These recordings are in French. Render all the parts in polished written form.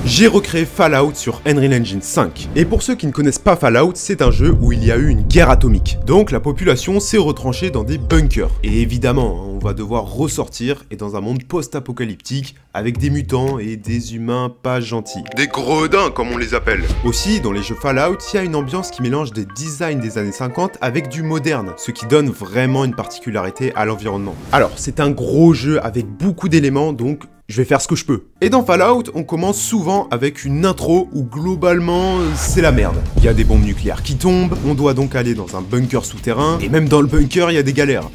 J'ai recréé Fallout sur Unreal Engine 5. Et pour ceux qui ne connaissent pas Fallout, c'est un jeu où il y a eu une guerre atomique. Donc la population s'est retranchée dans des bunkers. Et évidemment, on va devoir ressortir et dans un monde post-apocalyptique avec des mutants et des humains pas gentils. Des gredins comme on les appelle. Aussi, dans les jeux Fallout, il y a une ambiance qui mélange des designs des années 50 avec du moderne, ce qui donne vraiment une particularité à l'environnement. Alors, c'est un gros jeu avec beaucoup d'éléments, donc je vais faire ce que je peux. Et dans Fallout, on commence souvent avec une intro où globalement, c'est la merde. Il y a des bombes nucléaires qui tombent, on doit donc aller dans un bunker souterrain, et même dans le bunker, il y a des galères.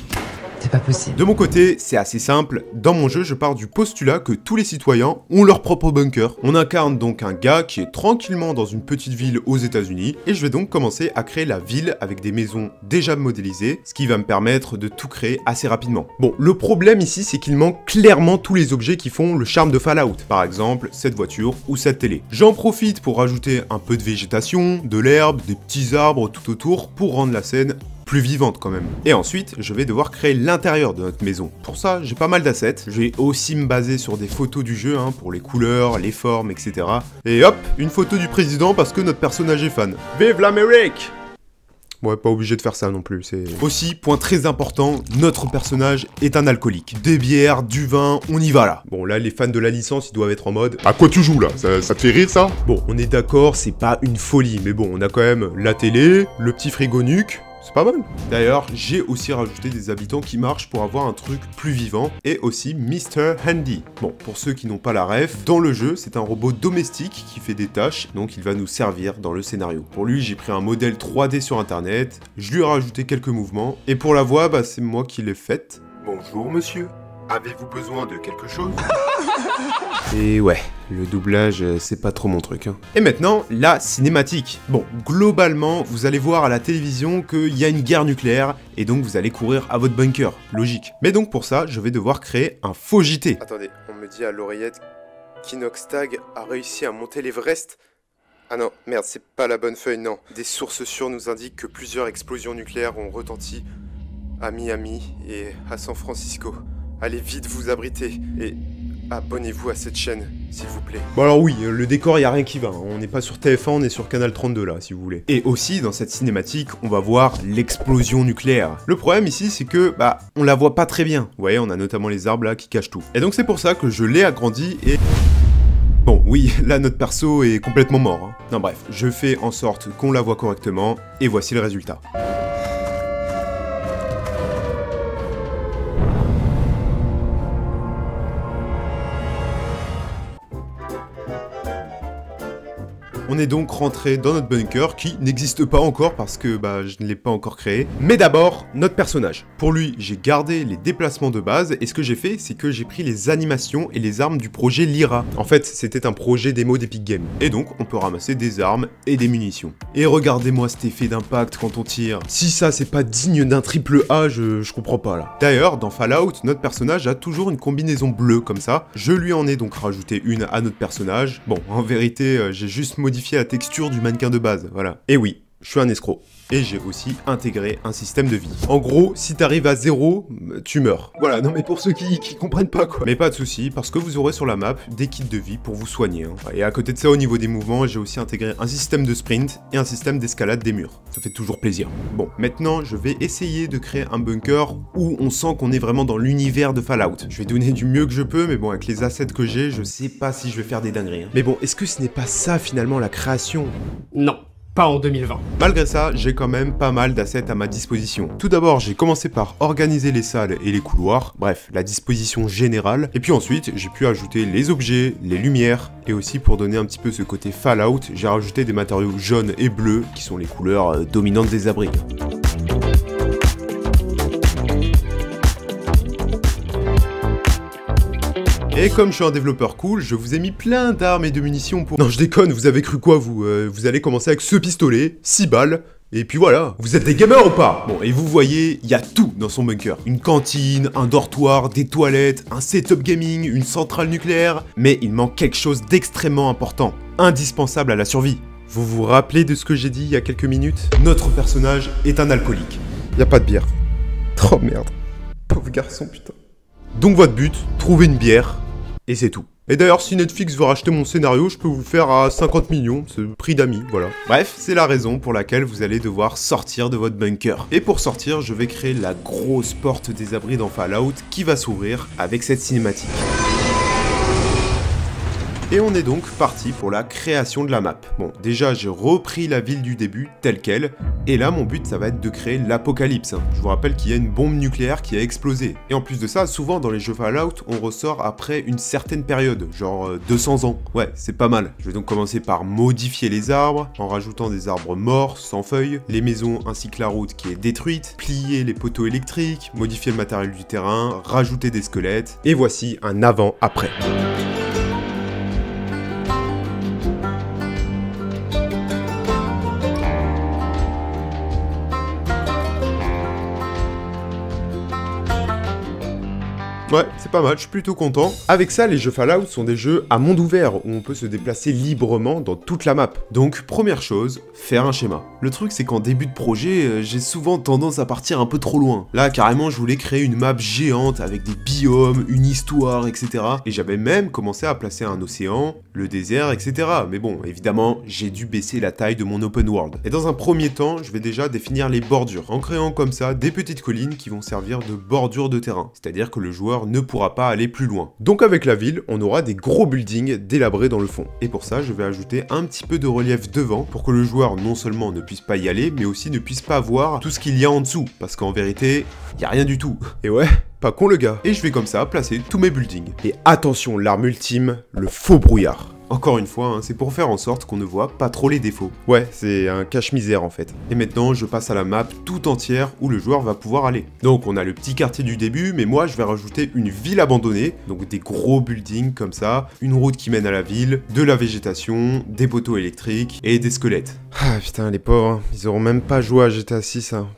C'est pas possible. De mon côté, c'est assez simple. Dans mon jeu, je pars du postulat que tous les citoyens ont leur propre bunker. On incarne donc un gars qui est tranquillement dans une petite ville aux États-Unis et je vais donc commencer à créer la ville avec des maisons déjà modélisées, ce qui va me permettre de tout créer assez rapidement. Bon, le problème ici, c'est qu'il manque clairement tous les objets qui font le charme de Fallout. Par exemple, cette voiture ou cette télé. J'en profite pour rajouter un peu de végétation, de l'herbe, des petits arbres tout autour pour rendre la scène plus vivante quand même. Et ensuite, je vais devoir créer l'intérieur de notre maison. Pour ça, j'ai pas mal d'assets. Je vais aussi me baser sur des photos du jeu, pour les couleurs, les formes, etc. Et hop, une photo du président parce que notre personnage est fan. Vive l'Amérique! Ouais, pas obligé de faire ça non plus, c'est... Aussi, point très important, notre personnage est un alcoolique. Des bières, du vin, on y va là. Bon, là, les fans de la licence, ils doivent être en mode... À quoi tu joues là? Ça te fait rire ça? Bon, on est d'accord, c'est pas une folie, mais bon, on a quand même la télé, le petit frigo nuque... C'est pas mal. D'ailleurs, j'ai aussi rajouté des habitants qui marchent pour avoir un truc plus vivant, et aussi Mr. Handy. Bon, pour ceux qui n'ont pas la ref, dans le jeu, c'est un robot domestique qui fait des tâches, donc il va nous servir dans le scénario. Pour lui, j'ai pris un modèle 3D sur internet, je lui ai rajouté quelques mouvements, et pour la voix, c'est moi qui l'ai faite. Bonjour monsieur, avez-vous besoin de quelque chose? Et ouais, le doublage, c'est pas trop mon truc. Et maintenant, la cinématique. Bon, globalement, vous allez voir à la télévision qu'il y a une guerre nucléaire, et donc vous allez courir à votre bunker. Logique. Mais donc pour ça, je vais devoir créer un faux JT. Attendez, on me dit à l'oreillette qu'Inoxtag a réussi à monter l'Everest. Ah non, merde, c'est pas la bonne feuille, non. Des sources sûres nous indiquent que plusieurs explosions nucléaires ont retenti à Miami et à San Francisco. Allez vite vous abriter, et abonnez-vous à cette chaîne, s'il vous plaît. Bon alors oui, le décor, y a rien qui va, on n'est pas sur TF1, on est sur Canal 32 là, si vous voulez. Et aussi, dans cette cinématique, on va voir l'explosion nucléaire. Le problème ici, c'est que, on la voit pas très bien. Vous voyez, on a notamment les arbres là qui cachent tout. Et donc c'est pour ça que je l'ai agrandi et... Bon, oui, là notre perso est complètement mort. Non bref, je fais en sorte qu'on la voit correctement, et voici le résultat. On est donc rentré dans notre bunker qui n'existe pas encore parce que je ne l'ai pas encore créé. Mais d'abord, notre personnage. Pour lui, j'ai gardé les déplacements de base et ce que j'ai fait, c'est que j'ai pris les animations et les armes du projet Lyra. En fait, c'était un projet démo d'Epic Games. Et donc, on peut ramasser des armes et des munitions. Et regardez-moi cet effet d'impact quand on tire. Si ça, c'est pas digne d'un triple A, je comprends pas là. D'ailleurs, dans Fallout, notre personnage a toujours une combinaison bleue comme ça. Je lui en ai donc rajouté une à notre personnage. Bon, en vérité, j'ai juste modifié la texture du mannequin de base, voilà. Et oui, je suis un escroc. Et j'ai aussi intégré un système de vie. En gros, si t'arrives à 0, tu meurs. Voilà, non mais pour ceux qui comprennent pas quoi. Mais pas de souci, parce que vous aurez sur la map des kits de vie pour vous soigner. Et à côté de ça, au niveau des mouvements, j'ai aussi intégré un système de sprint et un système d'escalade des murs. Ça fait toujours plaisir. Bon, maintenant, je vais essayer de créer un bunker où on sent qu'on est vraiment dans l'univers de Fallout. Je vais donner du mieux que je peux, mais bon, avec les assets que j'ai, je sais pas si je vais faire des dingueries. Mais bon, est-ce que ce n'est pas ça finalement la création? Non. Pas en 2020. Malgré ça, j'ai quand même pas mal d'assets à ma disposition. Tout d'abord, j'ai commencé par organiser les salles et les couloirs, bref, la disposition générale. Et puis ensuite, j'ai pu ajouter les objets, les lumières, et aussi pour donner un petit peu ce côté Fallout, j'ai rajouté des matériaux jaunes et bleus, qui sont les couleurs dominantes des abris. Et comme je suis un développeur cool, je vous ai mis plein d'armes et de munitions pour... Non, je déconne, vous avez cru quoi, vous? Vous allez commencer avec ce pistolet, 6 balles, et puis voilà. Vous êtes des gamers ou pas? Bon, et vous voyez, il y a tout dans son bunker. Une cantine, un dortoir, des toilettes, un setup gaming, une centrale nucléaire. Mais il manque quelque chose d'extrêmement important, indispensable à la survie. Vous vous rappelez de ce que j'ai dit il y a quelques minutes? Notre personnage est un alcoolique. Y a pas de bière. Oh merde. Pauvre garçon, putain. Donc votre but, trouver une bière, et c'est tout. Et d'ailleurs, si Netflix veut racheter mon scénario, je peux vous le faire à 50 millions, c'est le prix d'amis, voilà. Bref, c'est la raison pour laquelle vous allez devoir sortir de votre bunker. Et pour sortir, je vais créer la grosse porte des abris dans Fallout qui va s'ouvrir avec cette cinématique. Et on est donc parti pour la création de la map. Bon, déjà j'ai repris la ville du début telle quelle, et là mon but ça va être de créer l'apocalypse. Je vous rappelle qu'il y a une bombe nucléaire qui a explosé. Et en plus de ça, souvent dans les jeux Fallout, on ressort après une certaine période, genre 200 ans. Ouais, c'est pas mal. Je vais donc commencer par modifier les arbres, en rajoutant des arbres morts, sans feuilles, les maisons ainsi que la route qui est détruite, plier les poteaux électriques, modifier le matériel du terrain, rajouter des squelettes, et voici un avant-après. Ouais, c'est pas mal, je suis plutôt content. Avec ça, les jeux Fallout sont des jeux à monde ouvert, où on peut se déplacer librement dans toute la map. Donc, première chose, faire un schéma. Le truc, c'est qu'en début de projet, j'ai souvent tendance à partir un peu trop loin. Là, carrément, je voulais créer une map géante, avec des biomes, une histoire, etc. Et j'avais même commencé à placer un océan, le désert, etc. Mais bon, évidemment, j'ai dû baisser la taille de mon open world. Et dans un premier temps, je vais déjà définir les bordures, en créant comme ça des petites collines qui vont servir de bordure de terrain. C'est-à-dire que le joueur ne pourra pas aller plus loin. Donc avec la ville, on aura des gros buildings délabrés dans le fond. Et pour ça, je vais ajouter un petit peu de relief devant pour que le joueur non seulement ne puisse pas y aller, mais aussi ne puisse pas voir tout ce qu'il y a en dessous. Parce qu'en vérité, il n'y a rien du tout. Et ouais, pas con le gars. Et je vais comme ça placer tous mes buildings. Et attention, l'arme ultime, le faux brouillard. Encore une fois, hein, c'est pour faire en sorte qu'on ne voit pas trop les défauts. Ouais, c'est un cache-misère en fait. Et maintenant, je passe à la map tout entière où le joueur va pouvoir aller. Donc on a le petit quartier du début, mais moi je vais rajouter une ville abandonnée, donc des gros buildings comme ça, une route qui mène à la ville, de la végétation, des poteaux électriques et des squelettes. Ah putain, les pauvres, hein, ils auront même pas joué à GTA 6, hein.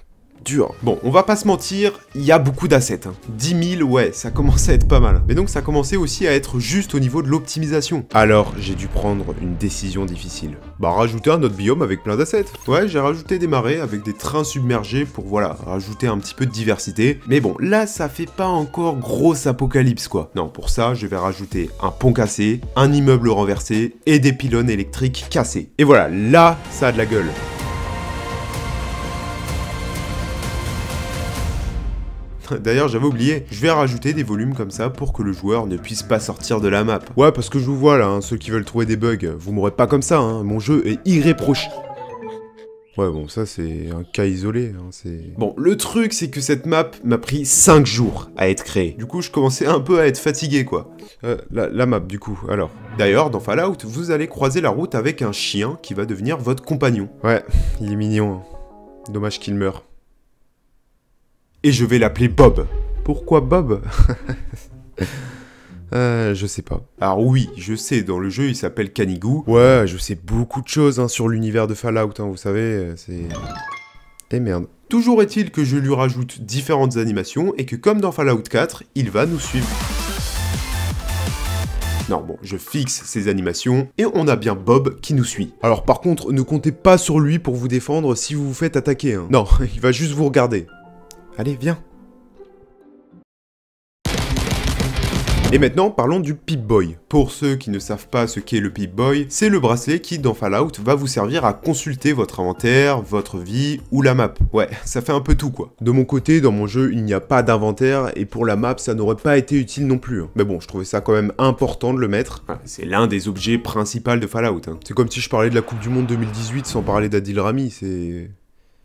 Dur. Bon, on va pas se mentir, il y a beaucoup d'assets. 10 000, ouais, ça commence à être pas mal. Mais donc ça commençait aussi à être juste au niveau de l'optimisation. Alors, j'ai dû prendre une décision difficile. Bah, rajouter un autre biome avec plein d'assets. Ouais, j'ai rajouté des marais avec des trains submergés pour, voilà, rajouter un petit peu de diversité. Mais bon, là, ça fait pas encore grosse apocalypse, quoi. Non, pour ça, je vais rajouter un pont cassé, un immeuble renversé et des pylônes électriques cassés. Et voilà, là, ça a de la gueule. D'ailleurs, j'avais oublié, je vais rajouter des volumes comme ça pour que le joueur ne puisse pas sortir de la map. Ouais, parce que je vous vois là, hein, ceux qui veulent trouver des bugs, vous m'aurez pas comme ça, hein, mon jeu est irréprochable. Ouais, bon, ça c'est un cas isolé, hein, c'est... Bon, le truc c'est que cette map m'a pris 5 jours à être créée. Du coup, je commençais un peu à être fatigué, quoi. La map, du coup, alors. D'ailleurs, dans Fallout, vous allez croiser la route avec un chien qui va devenir votre compagnon. Ouais, il est mignon, hein. Dommage qu'il meure. Et je vais l'appeler Bob. Pourquoi Bob? Je sais pas. Alors oui, je sais, dans le jeu, il s'appelle Canigou. Ouais, je sais beaucoup de choses hein, sur l'univers de Fallout, hein, vous savez, c'est... Eh merde. Toujours est-il que je lui rajoute différentes animations et que comme dans Fallout 4, il va nous suivre. Non, bon, je fixe ces animations et on a bien Bob qui nous suit. Alors par contre, ne comptez pas sur lui pour vous défendre si vous vous faites attaquer. Hein. Non, il va juste vous regarder. Allez, viens. Et maintenant, parlons du Pip-Boy. Pour ceux qui ne savent pas ce qu'est le Pip-Boy, c'est le bracelet qui, dans Fallout, va vous servir à consulter votre inventaire, votre vie ou la map. Ouais, ça fait un peu tout, quoi. De mon côté, dans mon jeu, il n'y a pas d'inventaire, et pour la map, ça n'aurait pas été utile non plus. Hein. Mais bon, je trouvais ça quand même important de le mettre. C'est l'un des objets principaux de Fallout. Hein. C'est comme si je parlais de la Coupe du Monde 2018 sans parler d'Adil Rami, c'est...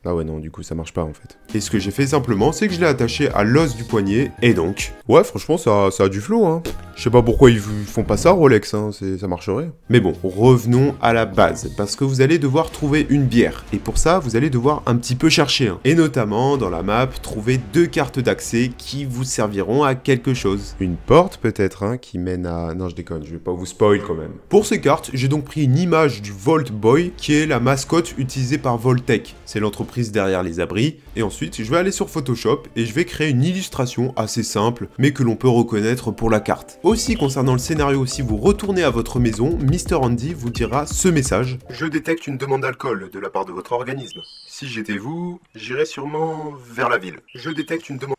Ah ouais non, du coup ça marche pas en fait. Et ce que j'ai fait simplement, c'est que je l'ai attaché à l'os du poignet, et donc... Ouais, franchement, ça a du flow, hein. Je sais pas pourquoi ils font pas ça, Rolex, hein, ça marcherait. Mais bon, revenons à la base, parce que vous allez devoir trouver une bière. Et pour ça, vous allez devoir un petit peu chercher. Hein. Et notamment, dans la map, trouver 2 cartes d'accès qui vous serviront à quelque chose. Une porte peut-être, hein, qui mène à... Non, je déconne, je vais pas vous spoil quand même. Pour ces cartes, j'ai donc pris une image du Vault Boy, qui est la mascotte utilisée par Vault-Tec. C'est l'entreprise derrière les abris. Et ensuite, je vais aller sur Photoshop et je vais créer une illustration assez simple, mais que l'on peut reconnaître pour la carte. Aussi, concernant le scénario, si vous retournez à votre maison, Mr. Andy vous dira ce message. Je détecte une demande d'alcool de la part de votre organisme. Si j'étais vous, j'irais sûrement vers la ville. Je détecte une demande...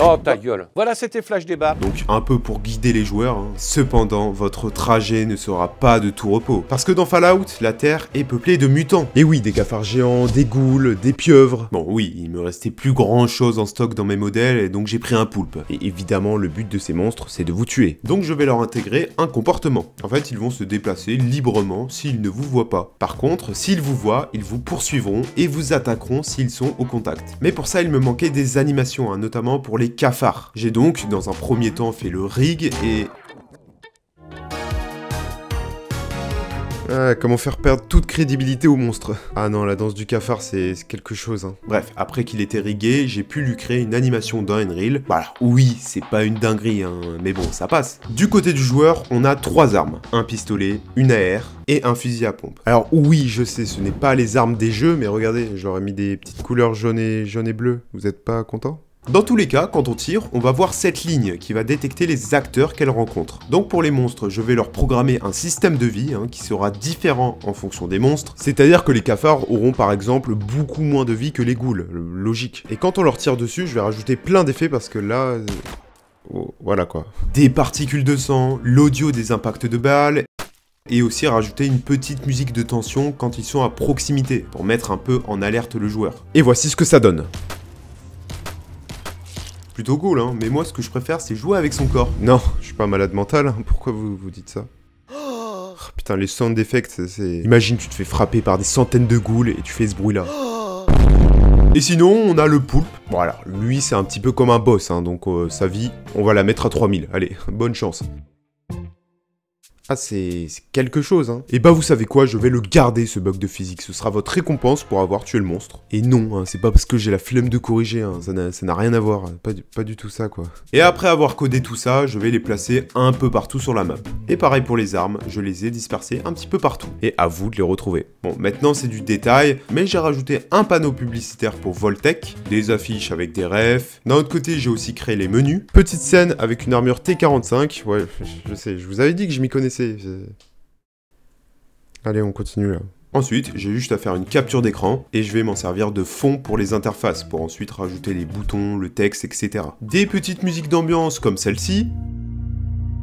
Oh ta gueule. Voilà, c'était Flash Débat. Donc un peu pour guider les joueurs, hein. Cependant, votre trajet ne sera pas de tout repos. Parce que dans Fallout, la Terre est peuplée de mutants. Et oui, des cafards géants, des ghouls, des pieuvres. Bon oui, il me restait plus grand chose en stock dans mes modèles, et donc j'ai pris un poulpe. Et évidemment, le but de ces monstres, c'est de vous tuer. Donc je vais leur intégrer un comportement. En fait, ils vont se déplacer librement s'ils ne vous voient pas. Par contre, s'ils vous voient, ils vous poursuivront et vous attaqueront s'ils sont au contact. Mais pour ça, il me manquait des animations, hein, notamment pour les cafards. J'ai donc, dans un premier temps, fait le rig et... Ah, comment faire perdre toute crédibilité au monstre. Ah non, la danse du cafard, c'est quelque chose, hein. Bref, après qu'il était rigué, j'ai pu lui créer une animation dans Unreal. Voilà, oui, c'est pas une dinguerie, hein, mais bon, ça passe. Du côté du joueur, on a 3 armes. Un pistolet, une AR et un fusil à pompe. Alors oui, je sais, ce n'est pas les armes des jeux, mais regardez, je leur ai mis des petites couleurs jaune et bleu. Vous êtes pas content ? Dans tous les cas, quand on tire, on va voir cette ligne qui va détecter les acteurs qu'elle rencontre. Donc pour les monstres, je vais leur programmer un système de vie qui sera différent en fonction des monstres. C'est-à-dire que les cafards auront par exemple beaucoup moins de vie que les ghouls, logique. Et quand on leur tire dessus, je vais rajouter plein d'effets parce que là... Oh, voilà quoi. Des particules de sang, l'audio des impacts de balles... Et aussi rajouter une petite musique de tension quand ils sont à proximité, pour mettre un peu en alerte le joueur. Et voici ce que ça donne. Plutôt cool, hein, mais moi ce que je préfère c'est jouer avec son corps. Non, je suis pas malade mental, hein. Pourquoi vous dites ça? Oh, putain, les sound effects, c'est... Imagine, tu te fais frapper par des centaines de ghouls et tu fais ce bruit-là. Et sinon, on a le poulpe. Voilà, lui c'est un petit peu comme un boss, hein, donc sa vie, on va la mettre à 3000. Allez, bonne chance. Ah, c'est quelque chose, hein. Et bah vous savez quoi, je vais le garder ce bug de physique, ce sera votre récompense pour avoir tué le monstre. Et non, hein, c'est pas parce que j'ai la flemme de corriger, hein, ça n'a rien à voir, pas du tout ça quoi. Et après avoir codé tout ça, je vais les placer un peu partout sur la map. Et pareil pour les armes, je les ai dispersées un petit peu partout. Et à vous de les retrouver. Bon, maintenant c'est du détail, mais j'ai rajouté un panneau publicitaire pour Voltec, des affiches avec des refs. D'un autre côté, j'ai aussi créé les menus. Petite scène avec une armure T45, ouais, je sais, je vous avais dit que je m'y connaissais. Allez, on continue là. Ensuite, j'ai juste à faire une capture d'écran et je vais m'en servir de fond pour les interfaces, pour ensuite rajouter les boutons, le texte, etc. Des petites musiques d'ambiance comme celle-ci.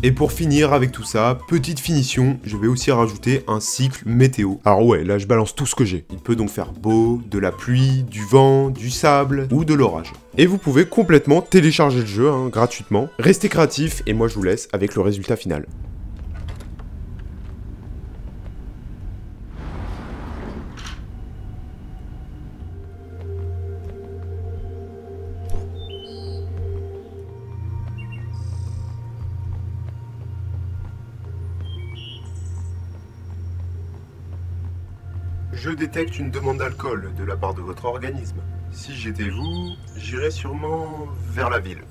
Et pour finir avec tout ça, petite finition, je vais aussi rajouter un cycle météo. Alors ouais, là je balance tout ce que j'ai. Il peut donc faire beau, de la pluie, du vent, du sable ou de l'orage. Et vous pouvez complètement télécharger le jeu gratuitement. Restez créatifs et moi je vous laisse avec le résultat final. Je détecte une demande d'alcool de la part de votre organisme. Si j'étais vous, j'irais sûrement vers la ville.